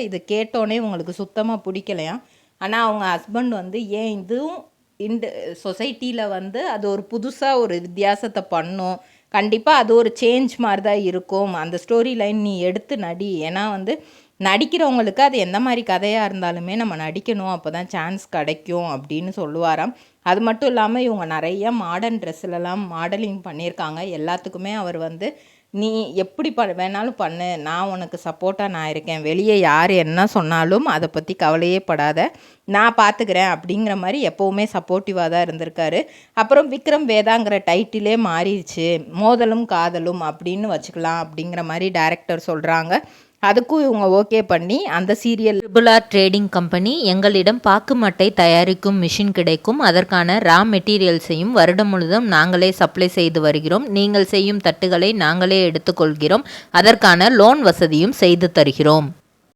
இது கேட்டோன்னே உங்களுக்கு சுத்தமாக பிடிக்கலையாம். ஆனால் அவங்க ஹஸ்பண்ட் வந்து ஏன் இதுவும் சொசைட்டியில் வந்து அது ஒரு புதுசாக ஒரு வித்தியாசத்தை பண்ணும், கண்டிப்பாக அது ஒரு சேஞ்ச் மாதிரி தான் இருக்கும், அந்த ஸ்டோரி லைன் நீ எடுத்து நடி. ஏன்னா வந்து நடிக்கிறவங்களுக்கு அது எந்த மாதிரி கதையாக இருந்தாலுமே நம்ம நடிக்கணும், அப்போ தான் சான்ஸ் கிடைக்கும் அப்படின்னு சொல்லுவாராம். அது மட்டும் இல்லாமல் இவங்க நிறைய மாடர்ன் ட்ரெஸ்ஸிலலாம் மாடலிங் பண்ணியிருக்காங்க. எல்லாத்துக்குமே அவர் வந்து நீ எப்படி வேணாலும் பண்ணு, நான் உனக்கு சப்போர்ட்டாக நான் இருக்கேன், வெளியே யார் என்ன சொன்னாலும் அதை பற்றி கவலையே படாத, நான் பார்த்துக்கிறேன் அப்படிங்கிற மாதிரி எப்போவுமே சப்போர்ட்டிவாக தான் இருந்திருக்காரு. அப்புறம் விக்ரம் வேதாங்கிற டைட்டிலே மாறிடுச்சு, மோதலும் காதலும் அப்படின்னு வச்சுக்கலாம் அப்படிங்கிற மாதிரி டைரக்டர் சொல்கிறாங்க. அதுக்கும் இவங்க ஓகே பண்ணி அந்த சீரியல் ட்ரிபிள் ட்ரேடிங் கம்பெனி எங்களிடம் பாக்கு மட்டை தயாரிக்கும் மிஷின் கிடைக்கும், அதற்கான ரா மெட்டீரியல்ஸையும் வருடம் முழுதும் நாங்களே சப்ளை செய்து வருகிறோம், நீங்கள் செய்யும் தட்டுகளை நாங்களே எடுத்துக்கொள்கிறோம், அதற்கான லோன் வசதியும் செய்து தருகிறோம்.